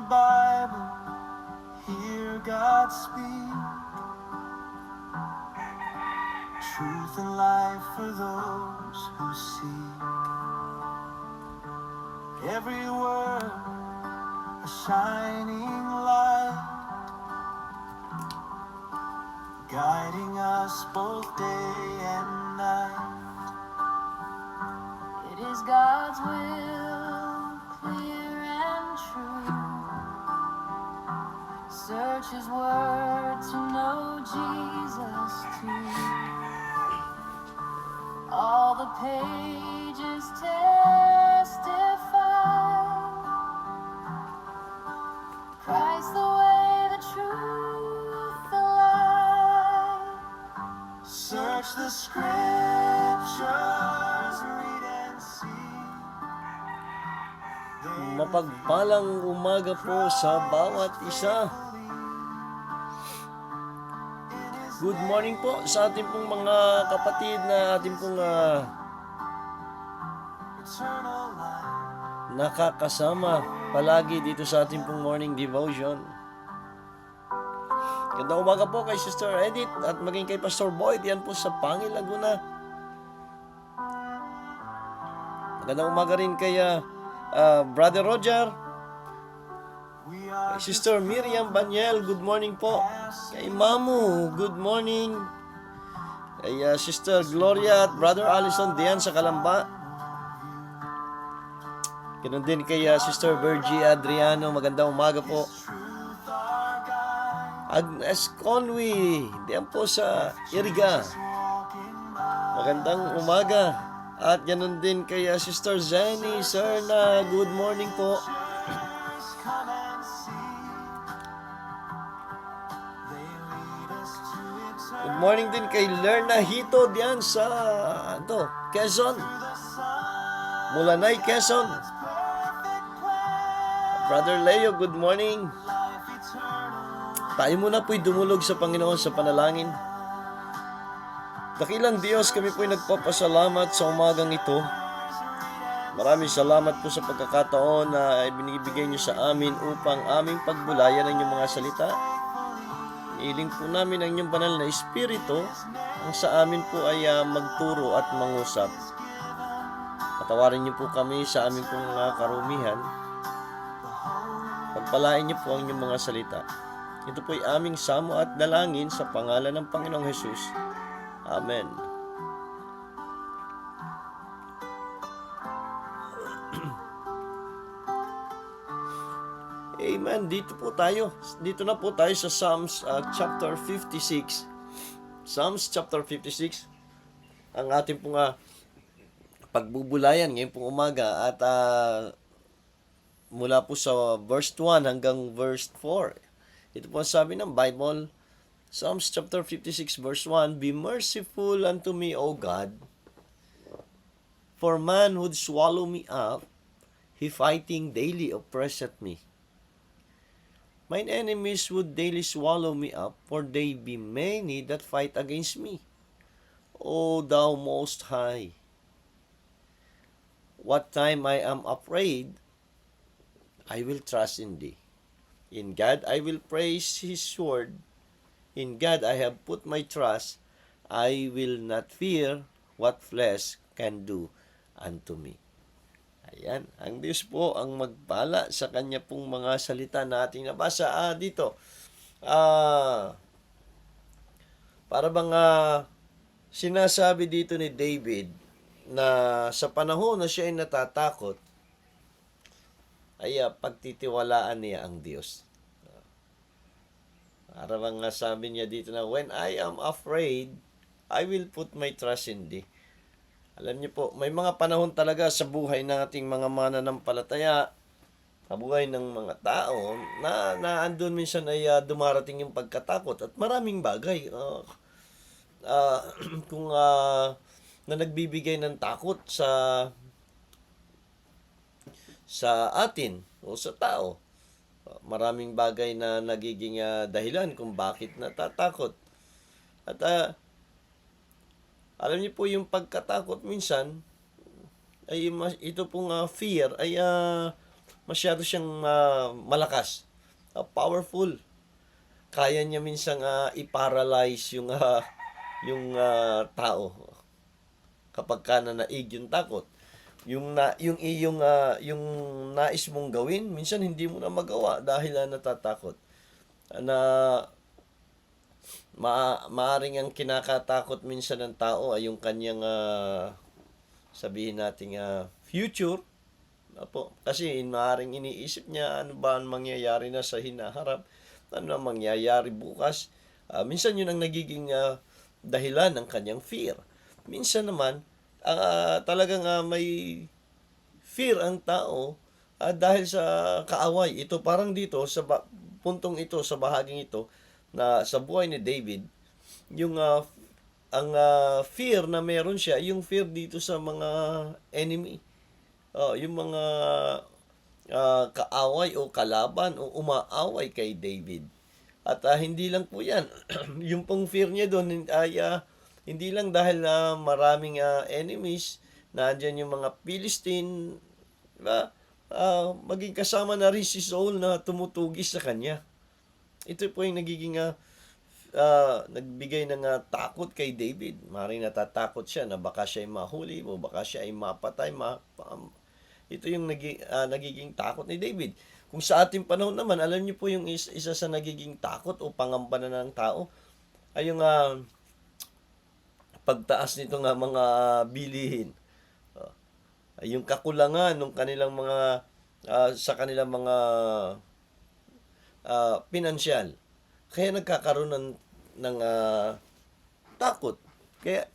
Bible, hear God speak. Truth and life for those who seek. Every word a shining light, guiding us both day and night. It is God's will, clear and true. Search His word to know Jesus too. All the pages testify, Christ the way, the truth, the light. Search the scriptures, read and see. Mapagpalang umaga po sa bawat isa. Good morning po sa ating pong mga kapatid na ating pong nakakasama palagi dito sa ating pong morning devotion. Gandang umaga po kay Sister Edith at maging kay Pastor Boyd. Yan po sa Pangil, Laguna. Magandang umaga rin kay Brother Roger, kay Sister Miriam Banyel, good morning po. Kay Mamu, good morning. Kay Sister Gloria at Brother Allison diyan sa Kalamba. Ganun din kay Sister Virgie Adriano, magandang umaga po. Agnes Conway, diyan po sa Iriga, magandang umaga. At ganun din kay Sister Jenny Serna, good morning po. Good morning din kay Lerna Hito diyan sa Quezon, Mulanay, Quezon. Brother Leo, good morning. Tayo muna po'y dumulog sa Panginoon sa panalangin. Dakilang Diyos, kami po'y nagpapasalamat sa umagang ito. Maraming salamat po sa pagkakataon na binibigay niyo sa amin upang aming pagbulayan ang inyong mga salita. Iling po namin ang inyong banal na Espiritu ang sa amin po ay magturo at mangusap. Patawarin niyo po kami sa aming pong karumihan. Pagpalain niyo po ang inyong mga salita. Ito po'y aming samo at dalangin sa pangalan ng Panginoong Hesus. Amen. Amen. Dito na po tayo sa Psalms chapter 56. Psalms chapter 56. Ang ating pong pagbubulayan ngayon pong umaga at mula po sa verse 1 hanggang verse 4. Ito po ang sabi ng Bible, Psalms chapter 56 verse 1, Be merciful unto me, O God, for man would swallow me up, he fighting daily oppresseth me. Mine enemies would daily swallow me up, for they be many that fight against me. O thou most high, what time I am afraid, I will trust in thee. In God I will praise His word. In God I have put my trust. I will not fear what flesh can do unto me. Ayan, ang Diyos po ang magpala sa Kanya pong mga salita na ating nabasa dito. Para bang sinasabi dito ni David na sa panahon na siya ay natatakot, ay pagtitiwalaan niya ang Diyos. Para bang sabi niya dito na, when I am afraid, I will put my trust in thee. Alam niyo po, may mga panahon talaga sa buhay ng ating mga mananampalataya, sa buhay ng mga tao, na andun minsan ay dumarating yung pagkatakot at maraming bagay. Kung na nagbibigay ng takot sa atin o sa tao. Maraming bagay na nagiging dahilan kung bakit natatakot. At alam niyo po yung pagkatakot minsan ay ito pong fear ay masyado siyang malakas, powerful. Kaya niya minsang i-paralyze yung tao kapag ka nanaig yung takot. Yung nais mong gawin, minsan hindi mo na magawa dahil natatakot. Na maaring ang kinakatakot minsan ng tao ay yung kanyang sabihin nating future. Apo, kasi maaring iniisip niya ano ba ang mangyayari na sa hinaharap, ano ang mangyayari bukas. Minsan yun ang nagiging dahilan ng kanyang fear. Minsan naman, talagang may fear ang tao dahil sa kaaway. Ito parang dito sa puntong ito, sa bahaging ito na sa buhay ni David, yung ang fear na meron siya, yung fear dito sa mga enemy. Yung mga kaaway o kalaban o umaaway kay David. At hindi lang po yan. Yung pong fear niya doon ay hindi lang dahil maraming enemies, nandiyan yung mga Philistine, diba? Maging kasama na rin si Saul na tumutugis sa kanya. Ito po yung nagiging nagbigay ng takot kay David. Maring natatakot siya na baka siya ay mahuli o baka siya ay mapatay. Ito yung nagiging takot ni David. Kung sa ating panahon naman, alam niyo po yung isa sa nagiging takot o pangamba na ng tao ay yung pagtaas nito nga mga bilihin. Ay yung kakulangan ng kanilang mga sa kanilang mga pinansyal. Kaya nagkakaroon ng takot. Kaya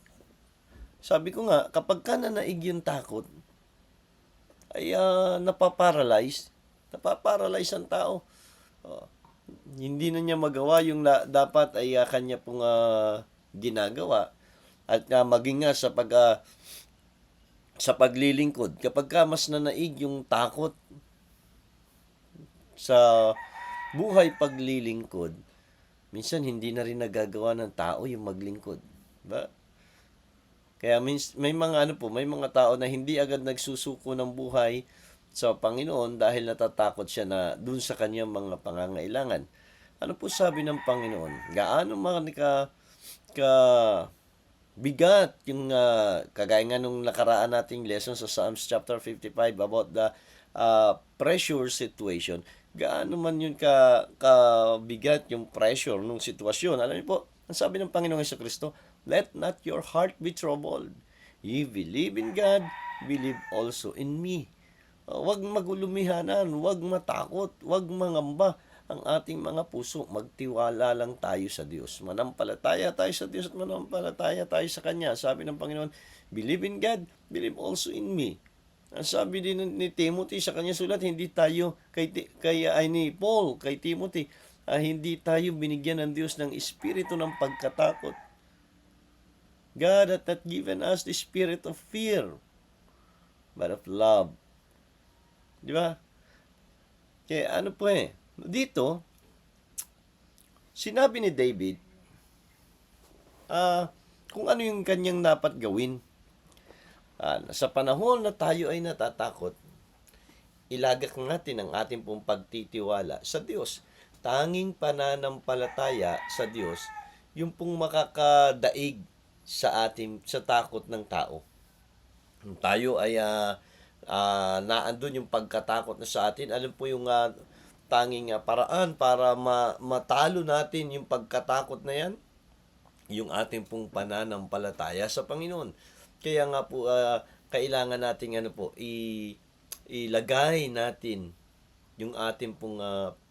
sabi ko nga, kapag ka nanaig yung takot, ay napaparalyze ang tao. Hindi na niya magawa yung dapat ay kanya pong ginagawa. At maging nga sa paglilingkod. Kapag ka mas nanaig yung takot sa buhay paglilingkod, minsan hindi na rin nagagawa ng tao yung maglingkod. Diba? Kaya may mga tao na hindi agad nagsusuko ng buhay sa Panginoon dahil natatakot siya na dun sa kanyang mga pangangailangan. Ano po sabi ng Panginoon? Gaano ka bigat yung kagaya nga nung nakaraan nating lesson sa Psalms chapter 55 about the pressure situation. Gaano man yun bigat yung pressure nung sitwasyon. Alam niyo po, ang sabi ng Panginoong Jesucristo, let not your heart be troubled. Ye believe in God, believe also in me. Huwag magulumihanan, huwag matakot, huwag mangamba ang ating mga puso. Magtiwala lang tayo sa Diyos. Manampalataya tayo sa Diyos at manampalataya tayo sa Kanya. Sabi ng Panginoon, believe in God, believe also in me. Ang sabi din ni Timothy sa kanya sulat, hindi tayo ni Paul, kay Timothy, hindi tayo binigyan ng Diyos ng espiritu ng pagkatakot. God hath not given us the spirit of fear, but of love. Di ba? Kaya dito, sinabi ni David, kung ano yung kanyang dapat gawin. Sa panahon na tayo ay natatakot, ilagak natin ang ating pong pagtitiwala sa Diyos. Tanging pananampalataya sa Diyos, yung pong makakadaig sa takot ng tao. Kung tayo ay naandun yung pagkatakot na sa atin, alam po yung tanging paraan para matalo natin yung pagkatakot na yan, yung ating pong pananampalataya sa Panginoon. Kaya nga po, kailangan nating ilagay natin yung ating pong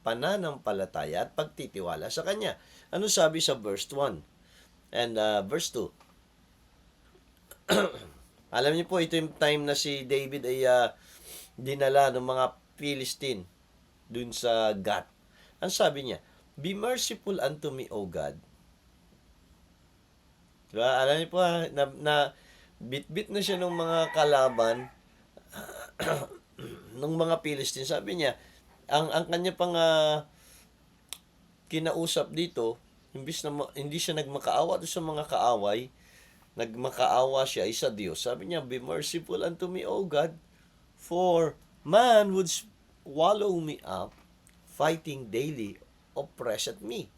pananampalataya at pagtitiwala sa Kanya. Ano sabi sa verse 1 and verse 2? Alam niyo po, ito yung time na si David ay dinala ng mga Philistine dun sa Gath. Ang sabi niya, be merciful unto me, O God. Diba? Alam niyo po, na bit-bit na siya ng mga kalaban ng mga Philistine. Sabi niya, ang kanya pang kinausap dito, hindi siya nagmakaawa doon sa mga kaaway, nagmakaawa siya sa Diyos. Sabi niya, be merciful unto me, O God, for man would swallow me up, fighting daily, oppressed me.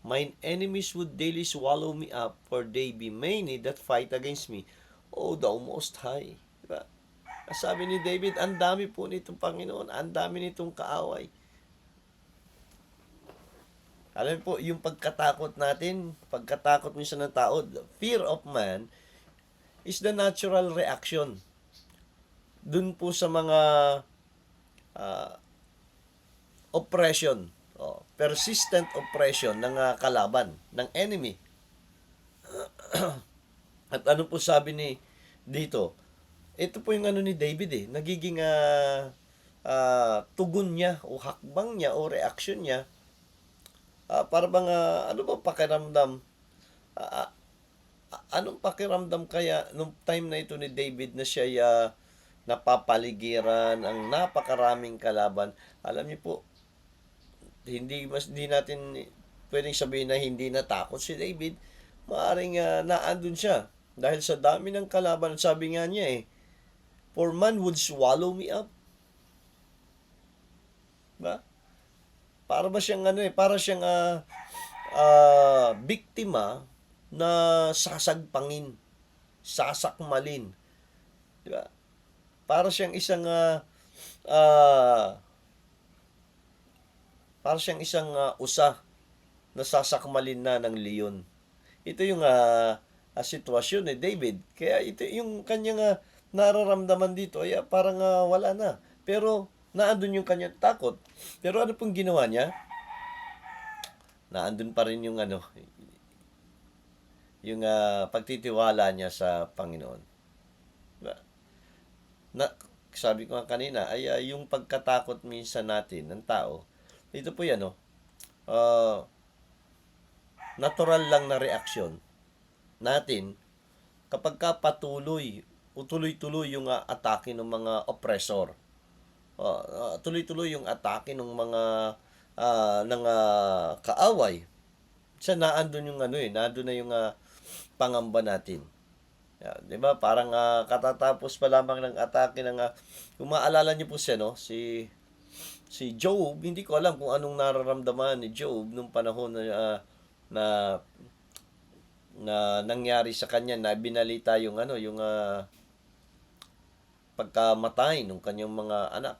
Mine enemies would daily swallow me up, for they be many that fight against me. O thou most high. Diba? Sabi ni David, ang dami po nitong Panginoon, ang dami nitong kaaway. Alam po, yung pagkatakot natin, pagkatakot minsan ng tao, the fear of man is the natural reaction. Dun po sa mga ah, oppression, persistent oppression ng kalaban, ng enemy. At ano po sabi ni dito? Ito po yung ano ni David nagiging tugon niya o hakbang niya o reaction niya para bang ano ba pakiramdam? Ah, Anong pakiramdam kaya nung time na ito ni David na siya napapaligiran ang napakaraming kalaban? Alam niyo po, hindi natin pwedeng sabihin na hindi natakot si David. Maaring naandun siya dahil sa dami ng kalaban. Sabi nga niya for man would swallow me up. Ba? Para ba siyang para siyang biktima na sasagpangin, sasakmalin. Di ba? Para siyang isang usa na sasakmalin na ng leon. Ito yung sitwasyon ni David. Kaya ito yung kanyang nararamdaman dito ay parang wala na. Pero naandun yung kanyang takot. Pero ano pong ginawa niya? Naandun pa rin yung yung pagtitiwala niya sa Panginoon. Diba? Sabi ko nga kanina, ay yung pagkatakot minsan natin ng tao, ito po yan, natural lang na reaksyon natin kapag ka patuloy o tuloy-tuloy yung atake ng mga oppressor. Tuloy-tuloy yung atake ng mga kaaway. Sa naandun yung naandun na yung pangamba natin. 'Di ba? Parang katatapos pa lamang ng atake ng kung maalala niyo po siya si Job, hindi ko alam kung anong nararamdaman ni Job nung panahon na nangyari sa kanya na binalita yung yung pagkamatay ng kanyang mga anak.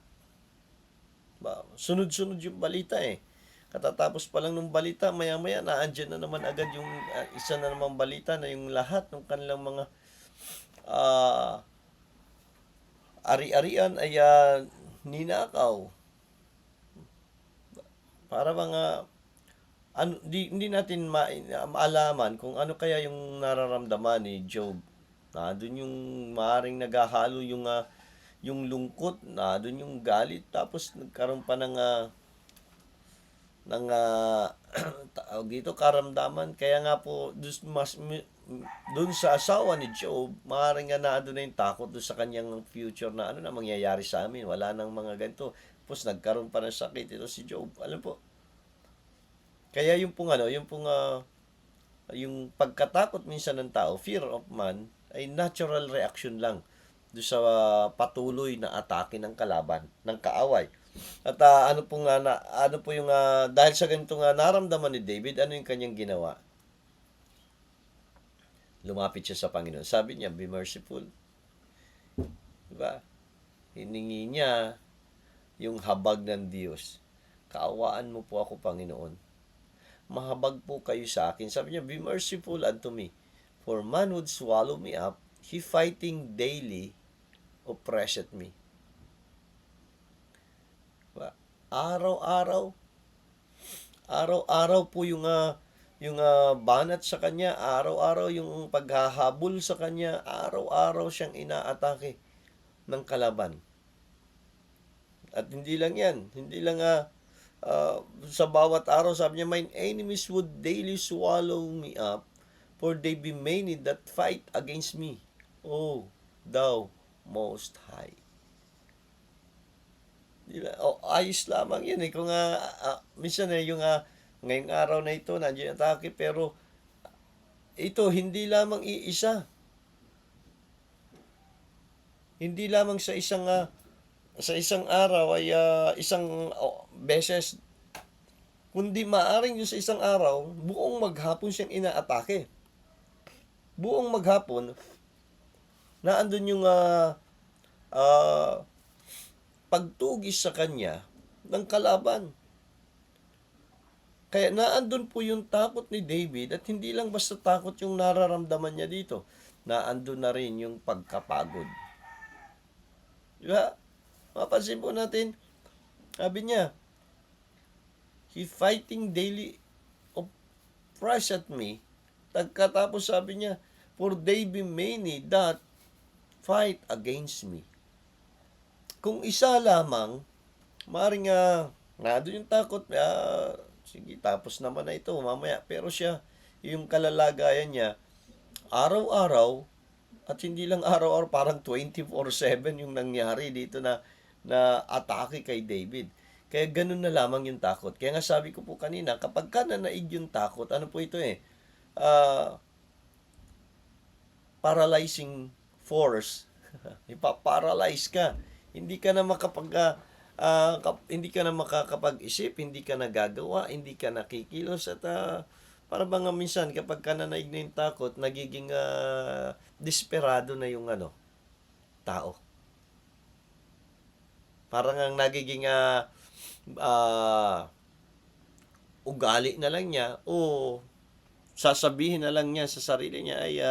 Ba, sunod-sunod yung balita Katatapos pa lang ng balita, maya-maya naandyan na naman agad yung isa na namang balita na yung lahat ng kanilang mga ari-arian ay ninakaw. Para mga hindi natin maalaman kung ano kaya yung nararamdaman ni Job. Doon yung maaring naghahalo yung lungkot, doon yung galit, tapos nagkaroon pa ng tawag dito, karamdaman. Kaya nga po doon sa asawa ni Job, maaaring nga na yung takot doon sa kanyang future na ano na mangyayari sa amin, wala nang mga ganito. Tapos nagkaroon pa ng sakit ito si Job. Alam po, kaya yung yung pagkatakot minsan ng tao, fear of man, ay natural reaction lang doon sa patuloy na atake ng kalaban, ng kaaway. At ano po yung dahil sa ganitong naramdaman ni David, ano yung kanyang ginawa? Lumapit siya sa Panginoon. Sabi niya, be merciful. Diba? Hiningi niya yung habag ng Diyos. Kaawaan mo po ako, Panginoon. Mahabag po kayo sa akin. Sabi niya, be merciful unto me. For man would swallow me up, he fighting daily oppressed me. Diba? Araw-araw po yung banat sa kanya, araw-araw yung paghahabol sa kanya, araw-araw siyang inaatake ng kalaban. At hindi lang yan, hindi lang sa bawat araw, sabi niya, mine enemies would daily swallow me up, for they be many that fight against me. Oh, thou most high. Ayos lamang yun kung minsan yung ngayong araw na ito nandiyan atake, pero ito hindi lamang iisa, hindi lamang sa isang sa isang araw ay isang beses, kundi maaring yung sa isang araw, buong maghapon siyang inaatake. Buong maghapon, na andun yung pagtugis sa kanya ng kalaban. Kaya naandun po yung takot ni David at hindi lang basta takot yung nararamdaman niya dito. Naandun na rin yung pagkapagod. Di ba? Mapansin po natin, sabi niya, he fighting daily oppress at me. Pagkatapos sabi niya, for they be many that fight against me. Kung isa lamang, maaaring nandun yung takot, sige, tapos naman na ito, mamaya. Pero siya, yung kalalagayan niya, araw-araw, at hindi lang araw-araw, parang 24/7 yung nangyari dito na atake kay David. Kaya ganun na lamang yung takot. Kaya nga sabi ko po kanina, kapag ka nanaig yung takot, ano po ito paralyzing force. Ipaparalyze ka. Hindi ka na hindi ka na makakapag-isip, hindi ka na gagawa, hindi ka nakikilos at para bang minsan kapag ka nanaig na yung takot, nagiging desperado na yung tao. Parang ang nagiging ugali na lang niya o sasabihin na lang niya sa sarili niya ay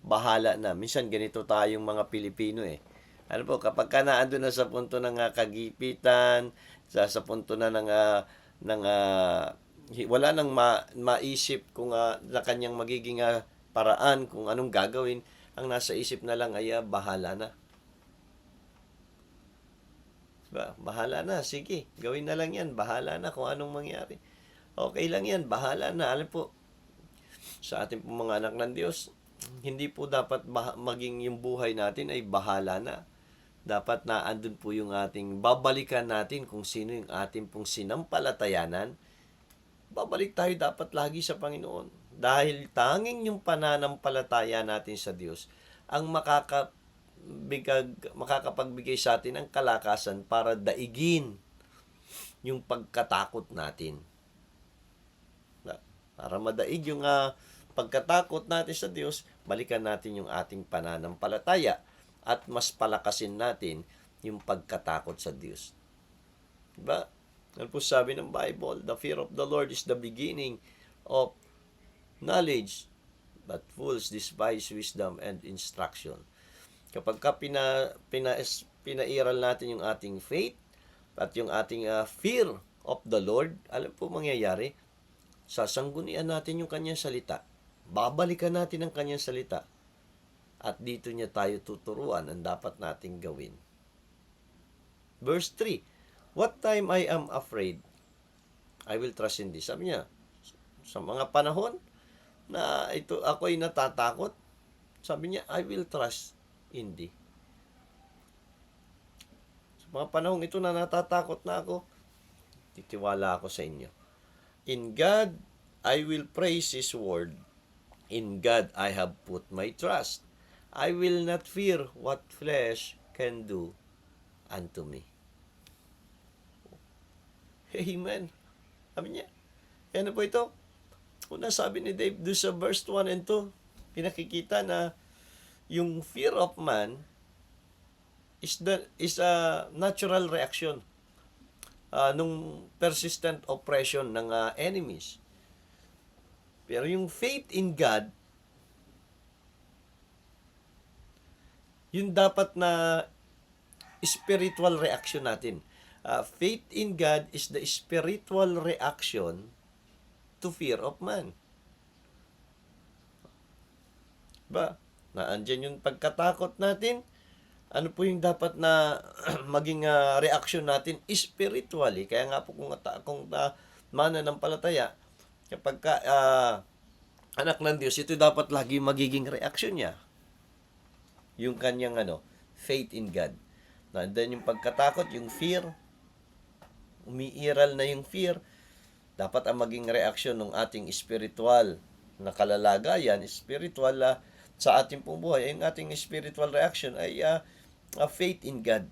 bahala na. Minsan ganito tayong mga Pilipino Ano po, kapag ka naandun na sa punto ng kagipitan, sa punto na wala nang maisip kung na kanyang magiging paraan kung anong gagawin, ang nasa isip na lang ay bahala na. Bahala na, sige, gawin na lang yan, bahala na kung anong mangyari. Okay lang yan, bahala na. Alam po, sa ating mga anak ng Diyos, hindi po dapat maging yung buhay natin ay bahala na. Dapat na andun po yung ating, babalikan natin kung sino yung ating pong sinampalatayanan. Babalik tayo dapat lagi sa Panginoon. Dahil tanging yung pananampalataya natin sa Diyos ang makakapagbigay sa atin ng kalakasan para daigin yung pagkatakot natin. Para madaig yung pagkatakot natin sa Diyos, balikan natin yung ating pananampalataya at mas palakasin natin yung pagkatakot sa Diyos. Diba? Ano po sabi ng Bible? The fear of the Lord is the beginning of knowledge, but fools despise wisdom and instruction. Kapag ka pinairal natin yung ating faith at yung ating fear of the Lord, alam po mangyayari, sasanggunian natin yung kanyang salita. Babalikan natin ang kanyang salita. At dito niya tayo tuturuan ang dapat nating gawin. Verse 3, what time I am afraid, I will trust in this. Sabi niya, sa mga panahon na ako ay natatakot, sabi niya, I will trust in thee. Sa mga panahon ito na natatakot na ako, titiwala ako sa inyo. In God, I will praise His word. In God, I have put my trust. I will not fear what flesh can do unto me. Amen. Sabi niya. Ano po ito? Una sabi ni Dave doon sa verse 1 and 2, pinakikita na yung fear of man is a natural reaction nung persistent oppression ng enemies. Pero yung faith in God, yun dapat na spiritual reaction natin. Faith in God is the spiritual reaction to fear of man. Ba? Naandyan yung pagkatakot natin. Ano po yung dapat na maging reaction natin spiritually? Kaya nga po kung mananampalataya, kapag anak ng Diyos, ito dapat lagi magiging reaction niya. Yung kanyang faith in God. Nandiyan yung pagkatakot, yung fear, umiiral na yung fear, dapat ang maging reaksyon ng ating spiritual na kalalagayan, spiritual sa ating pong buhay, ang ating spiritual reaction ay faith in God.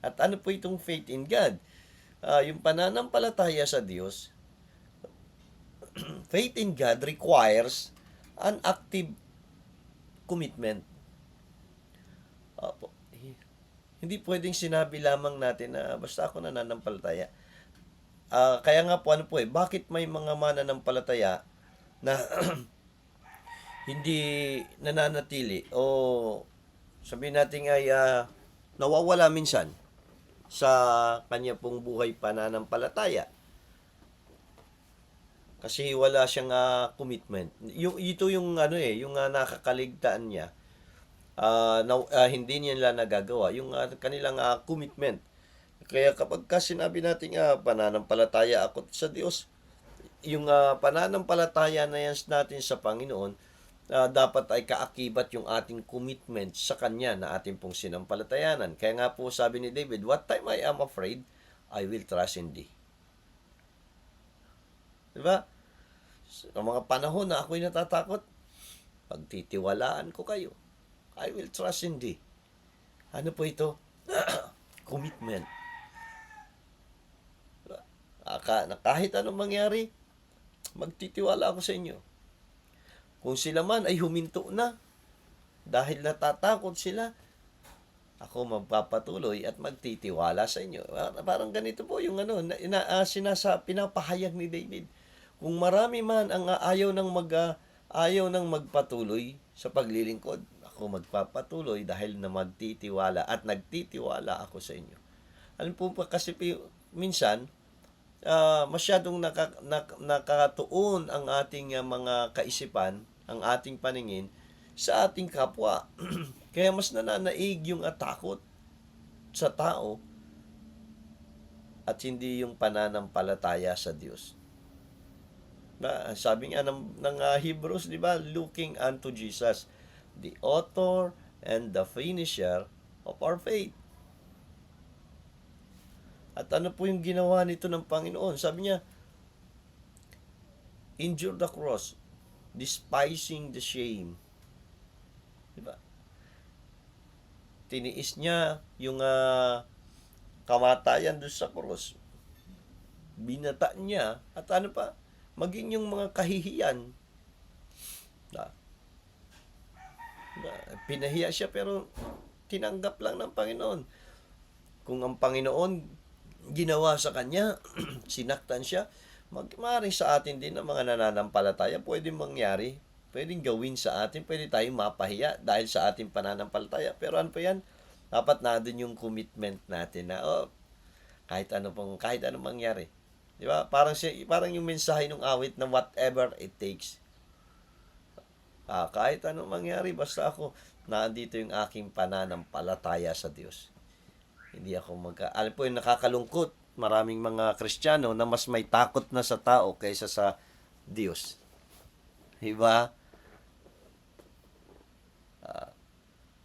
At ano po itong faith in God? Yung pananampalataya sa Diyos, faith in God requires an active commitment. Opo. Hindi pwedeng sinabi lamang natin na basta ako nananampalataya. Kaya nga po, bakit may mga mananampalataya na hindi nananatili o sabihin natin ay nawawala minsan sa kanya pong buhay pananampalataya kasi wala siyang commitment. Ito yung yung nakakaligtaan niya, hindi nila nagagawa yung kanilang commitment. Kaya kapag sinabi natin pananampalataya ako sa Diyos, yung pananampalataya na yan natin sa Panginoon, dapat ay kaakibat yung ating commitment sa Kanya na ating pong sinampalatayanan. Kaya nga po sabi ni David, what time I am afraid, I will trust in Thee. Diba? Sa mga panahon na ako'y natatakot, pagtitiwalaan ko kayo. I will trust in Thee. Ano po ito? Commitment. Diba? Kahit anong mangyari, magtitiwala ako sa inyo. Kung sila man ay huminto na dahil natatakot sila, ako magpapatuloy at magtitiwala sa inyo. Parang ganito po yung pinapahayag ni David. Kung marami man ang ayaw ng magpatuloy sa paglilingkod, ako magpapatuloy dahil na magtitiwala at nagtitiwala ako sa inyo. Alam po pa kasi minsan, masyadong nakatuon ang ating mga kaisipan, ang ating paningin sa ating kapwa. Kaya mas nananaig yung takot sa tao at hindi yung pananampalataya sa Diyos. Sabi nga ng Hebrews, di ba? Looking unto Jesus, the author and the finisher of our faith. At ano po yung ginawa nito ng Panginoon? Sabi niya, endure the cross, despising the shame. Diba? Tiniis niya yung kamatayan doon sa cross. Binata niya. At ano pa? Maging yung mga kahihiyan. Diba? Pinahiya siya pero tinanggap lang ng Panginoon. Kung ang Panginoon ginawa sa kanya, sinaktan siya, maaaring sa atin din ng mga nananampalataya, pwedeng mangyari, pwedeng gawin sa atin, pwede tayong mapahiya dahil sa ating pananampalataya. Pero ano po yan? Dapat na doon yung commitment natin na, kahit anong mangyari. Di ba? Parang yung mensahe ng awit na whatever it takes. Kahit anong mangyari, basta ako, nandito yung aking pananampalataya sa Diyos. Hindi ako alam po yung nakakalungkot, maraming mga Kristiyano na mas may takot na sa tao kaysa sa Diyos. Diba?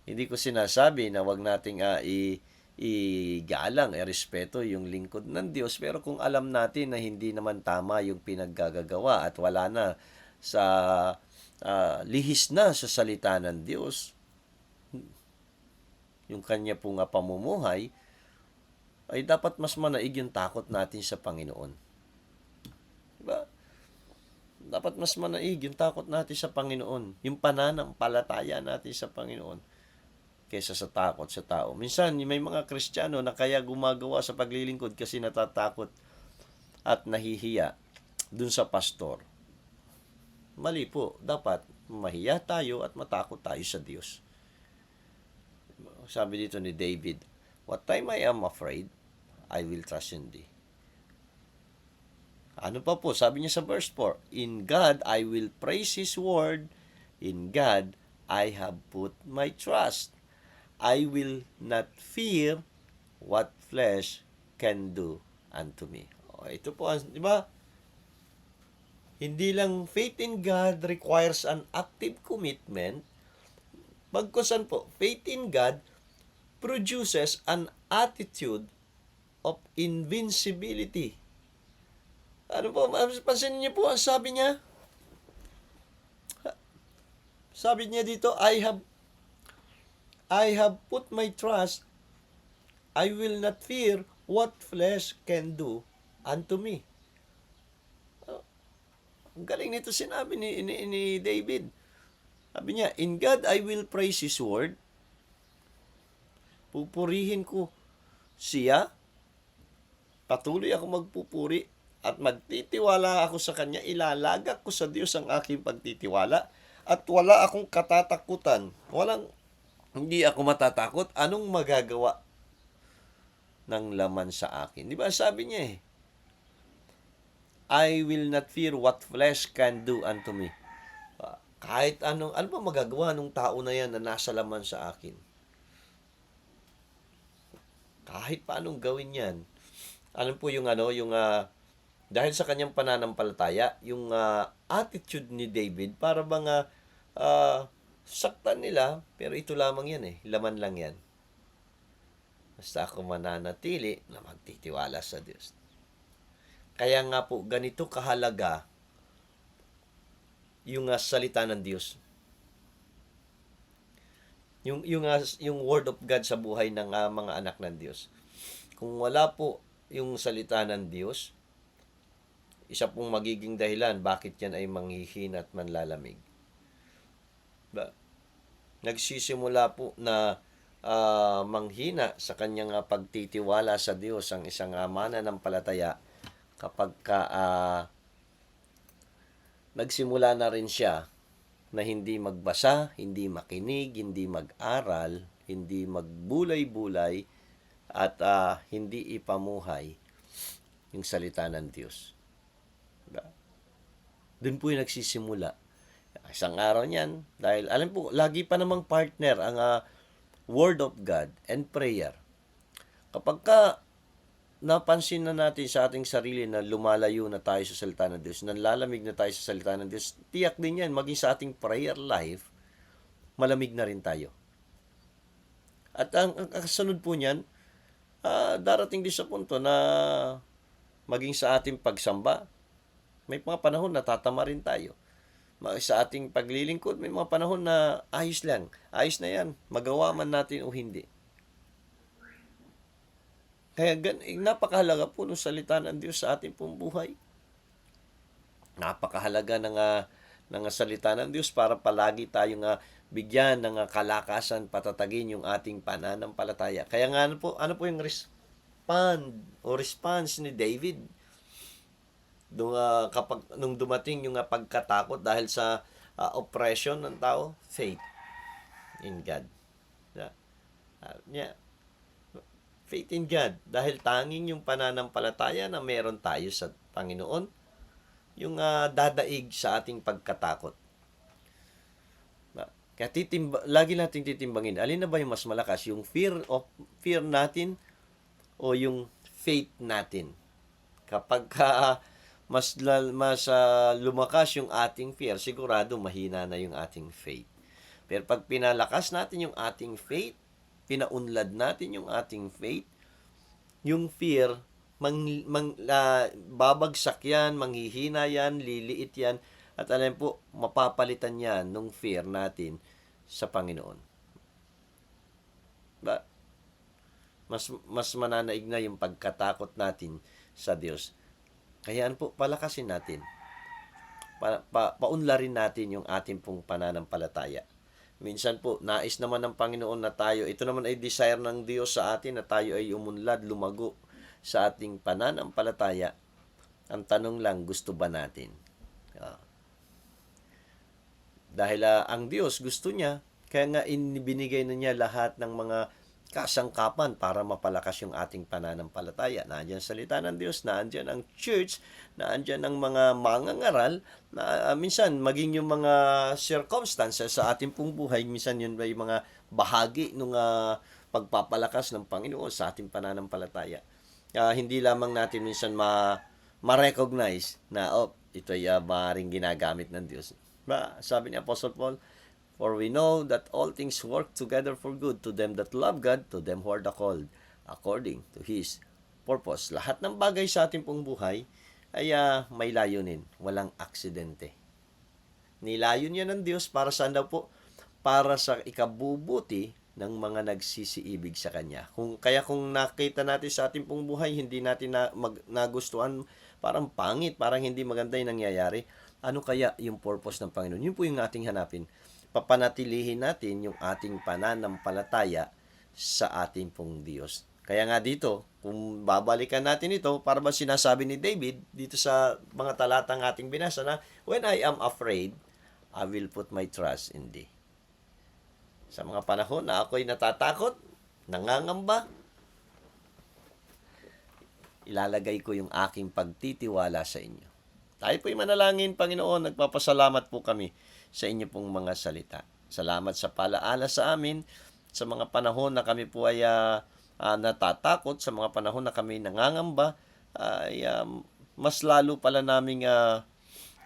Hindi ko sinasabi na wag nating igalang, respeto yung lingkod ng Diyos, pero kung alam natin na hindi naman tama yung pinaggagawa at wala na sa lihis na sa salita ng Diyos, yung kanya pong pamumuhay, ay dapat mas manaig yung takot natin sa Panginoon. Diba? Dapat mas manaig yung takot natin sa Panginoon, yung pananampalataya natin sa Panginoon, kaysa sa takot sa tao. Minsan, may mga Kristiyano na kaya gumagawa sa paglilingkod kasi natatakot at nahihiya dun sa pastor. Mali po. Dapat mahiya tayo at matakot tayo sa Diyos. Sabi dito ni David, what time I am afraid, I will trust in Thee. Ano pa po? Sabi niya sa verse 4, in God I will praise His word, in God I have put my trust. I will not fear what flesh can do unto me. Ito po, di ba? Hindi lang faith in God requires an active commitment. Bagkusan po, faith in God produces an attitude of invincibility. Ano po, pansinin niyo po, sabi niya dito, I have put my trust I will not fear what flesh can do unto me. Ang galing nito sinabi ni David. Sabi niya, in God I will praise His word. Pupurihin ko siya. Patuloy ako magpupuri at magtitiwala ako sa Kanya. Ilalagak ko sa Diyos ang aking pagtitiwala. At wala akong katatakutan. Hindi ako matatakot. Anong magagawa ng laman sa akin? Di ba sabi niya I will not fear what flesh can do unto me. Kahit ano ba magagawa ng tao na yan na nasa laman sa akin? Kahit paanong gawin yan. Alam po dahil sa kanyang pananampalataya, yung attitude ni David, para bang saktan nila, pero ito lamang yan laman lang yan. Basta ako mananatili na magtitiwala sa Diyos. Kaya nga po, ganito kahalaga yung salita ng Diyos. Yung word of God sa buhay ng mga anak ng Diyos. Kung wala po yung salita ng Diyos, isa pong magiging dahilan bakit yan ay manghihina at manlalamig. Nagsisimula po na manghina sa kanyang pagtitiwala sa Diyos ang isang mananampalataya kapag nagsimula na rin siya na hindi magbasa, hindi makinig, hindi mag-aral, hindi magbulay-bulay, at hindi ipamuhay yung salita ng Diyos. Doon po yung nagsisimula. Isang araw niyan, dahil alam po, lagi pa namang partner ang Word of God and prayer. Kapag napansin na natin sa ating sarili na lumalayo na tayo sa salita ng Diyos, nanlalamig na tayo sa salita ng Diyos, tiyak din yan, maging sa ating prayer life, malamig na rin tayo. At ang kasunod po niyan, darating din sa punto na maging sa ating pagsamba, may mga panahon na tatama rin tayo. Sa ating paglilingkod, may mga panahon na ayos lang. Ayos na yan. Magawa man natin o hindi. Kaya napakahalaga po ng salita ng Diyos sa ating pong buhay. Napakahalaga ng salita ng Diyos para palagi tayong bigyan ng kalakasan, patatagin yung ating pananampalataya. Kaya nga ano po yung response ni David nung dumating yung pagkatakot dahil sa oppression ng tao? Faith in God. Faith in God. Dahil tanging yung pananampalataya na meron tayo sa Panginoon, yung dadaig sa ating pagkatakot. Kaya lagi nating titimbangin, alin na ba yung mas malakas? Yung fear natin o yung faith natin? Kapag mas lumakas yung ating fear, sigurado mahina na yung ating faith. Pero pag pinalakas natin yung ating faith, pinaunlad natin yung ating faith, yung fear, babagsak yan, manghihina yan, liliit yan, at alam po, mapapalitan yan nung fear natin sa Panginoon. Mas mananaig na yung pagkatakot natin sa Diyos. Kaya po, palakasin natin. Paunlarin natin yung ating pong pananampalataya. Minsan po, nais naman ng Panginoon na tayo, ito naman ay desire ng Diyos sa atin na tayo ay umunlad, lumago sa ating pananampalataya. Ang tanong lang, gusto ba natin? Dahil ang Diyos gusto niya, kaya nga binigay na niya lahat ng mga kasangkapan para mapalakas yung ating pananampalataya. Nandiyan salita ng Diyos, nandiyan ang church, nandiyan ang mga mangangaral, na minsan maging yung mga circumstances sa ating pong buhay, minsan yun ay mga bahagi ng pagpapalakas ng Panginoon sa ating pananampalataya. Hindi lamang natin minsan ma-recognize na ito ay maaaring ginagamit ng Diyos. Sabi ni Apostle Paul, for we know that all things work together for good to them that love God, to them who are the called according to His purpose. Lahat ng bagay sa ating pong buhay ay may layunin, walang aksidente. Nilayon yan ng Diyos para saan daw po? Para sa ikabubuti ng mga nagsisiibig sa Kanya. Kung nakita natin sa ating pong buhay, hindi natin nagustuhan, parang pangit, parang hindi maganda yung nangyayari, ano kaya yung purpose ng Panginoon? Yun po yung ating hanapin. Papanatilihin natin yung ating pananampalataya sa ating pong Diyos. Kaya nga dito, kung babalikan natin ito, para ba sinasabi ni David dito sa mga talatang ating binasa na, when I am afraid, I will put my trust in Thee. Sa mga panahon na ako'y natatakot, nangangamba, ilalagay ko yung aking pagtitiwala sa inyo. Tayo po'y manalangin, Panginoon, nagpapasalamat po kami sa inyo pong mga salita. Salamat sa palaala sa amin, sa mga panahon na kami po ay natatakot, sa mga panahon na kami nangangamba, ay mas lalo pala naming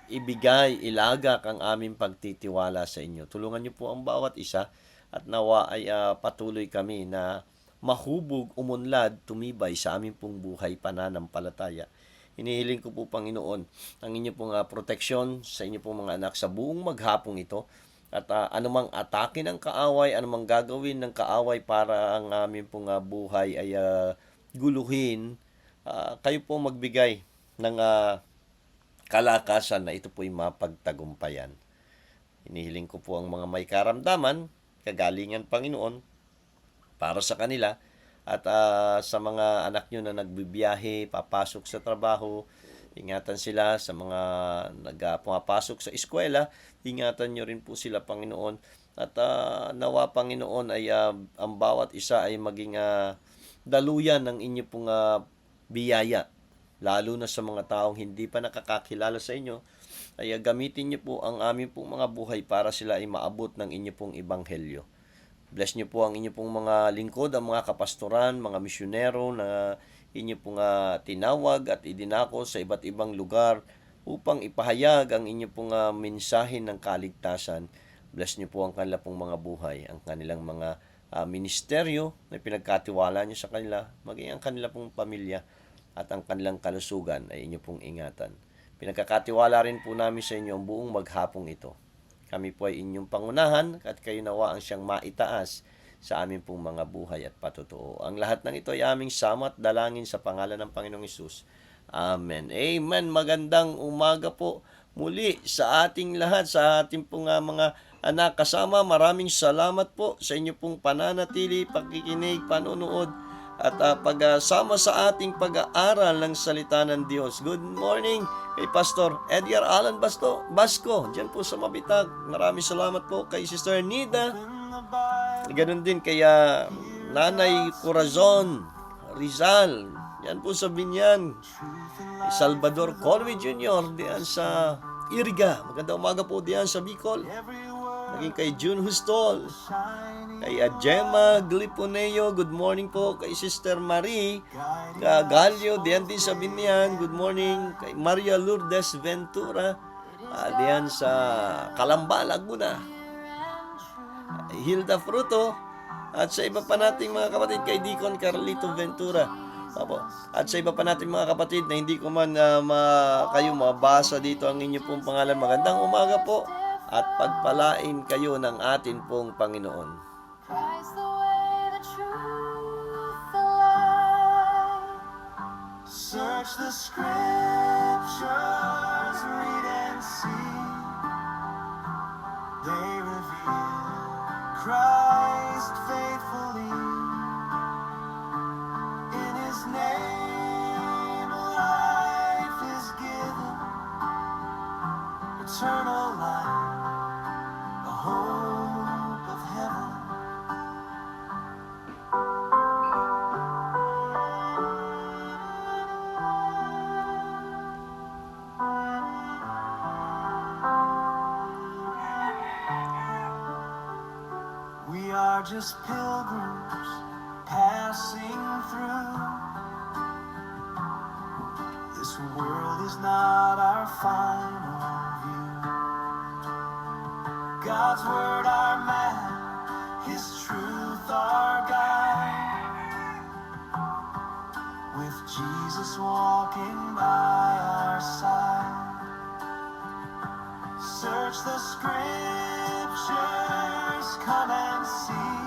ibigay, ilagak ang aming pagtitiwala sa inyo. Tulungan niyo po ang bawat isa at nawa ay patuloy kami na mahubog, umunlad, tumibay sa aming pong buhay pananampalataya. Hinihiling ko po, Panginoon, ang inyo pong proteksyon sa inyo pong mga anak sa buong maghapong ito. At anumang atake ng kaaway, anumang gagawin ng kaaway para ang aming pong buhay ay guluhin, kayo po magbigay ng kalakasan na ito po'y mapagtagumpayan. Hinihiling ko po ang mga may karamdaman, kagalingan, Panginoon, para sa kanila at sa mga anak nyo na nagbibiyahe, papasok sa trabaho, ingatan sila sa mga pumapasok sa eskwela, ingatan nyo rin po sila, Panginoon. At nawa, Panginoon, ay ang bawat isa ay maging daluyan ng inyo pong biyaya, lalo na sa mga taong hindi pa nakakakilala sa inyo, ay gamitin niyo po ang aming pong mga buhay para sila ay maabot ng inyo pong ebanghelyo. Bless niyo po ang inyo pong mga lingkod, ang mga kapastoran, mga misyonero na inyo pong tinawag at idinako sa iba't ibang lugar upang ipahayag ang inyo pong mensahe ng kaligtasan. Bless niyo po ang kanila pong mga buhay, ang kanilang mga ministeryo na pinagkatiwala niyo sa kanila, maging ang kanila pong pamilya at ang kanilang kalusugan ay inyo pong ingatan. Pinagkakatiwala rin po namin sa inyo ang buong maghapong ito. Kami po ay inyong pangunahan at kayo nawa ang siyang maitaas sa aming pong mga buhay at patutuo. Ang lahat ng ito ay aming samat dalangin sa pangalan ng Panginoong Hesus. Amen. Amen. Magandang umaga po muli sa ating lahat, sa ating pong mga anak kasama. Maraming salamat po sa inyo pong pananatili, pakikinig, panonood at pagsama sa ating pag-aaral ng salita ng Diyos. Good morning kay Pastor Edgar Alan Basco, dyan po sa Mabitag. Maraming salamat po kay Sister Nida. Ganun din kay Nanay Corazon Rizal, yan po sa Binyan. Kay Salvador Colby Jr. diyan sa Iriga. Magandang umaga po diyan sa Bicol. Maging kay June Hustol, kay Gemma Gliponeo, good morning po. Kay Sister Marie Galio, diyan din sa Binyan, good morning. Kay Maria Lourdes Ventura, diyan sa Calamba, Laguna. Hilda Fruto, at sa iba pa nating mga kapatid, kay Deacon Carlito Ventura. At sa iba pa nating mga kapatid na hindi ko man kayo mabasa dito ang inyo pong pangalan, magandang umaga po at pagpalain kayo ng atin pong Panginoon. Christ the way, the truth, the light. Search the scriptures, read and see. They reveal Christ faithfully. In His name life is given, eternal life, the hope of heaven. We are just pilgrims passing through. This world is not our final view. God's word our map, His truth our guide. With Jesus walking by our side. Search the scriptures, come and see.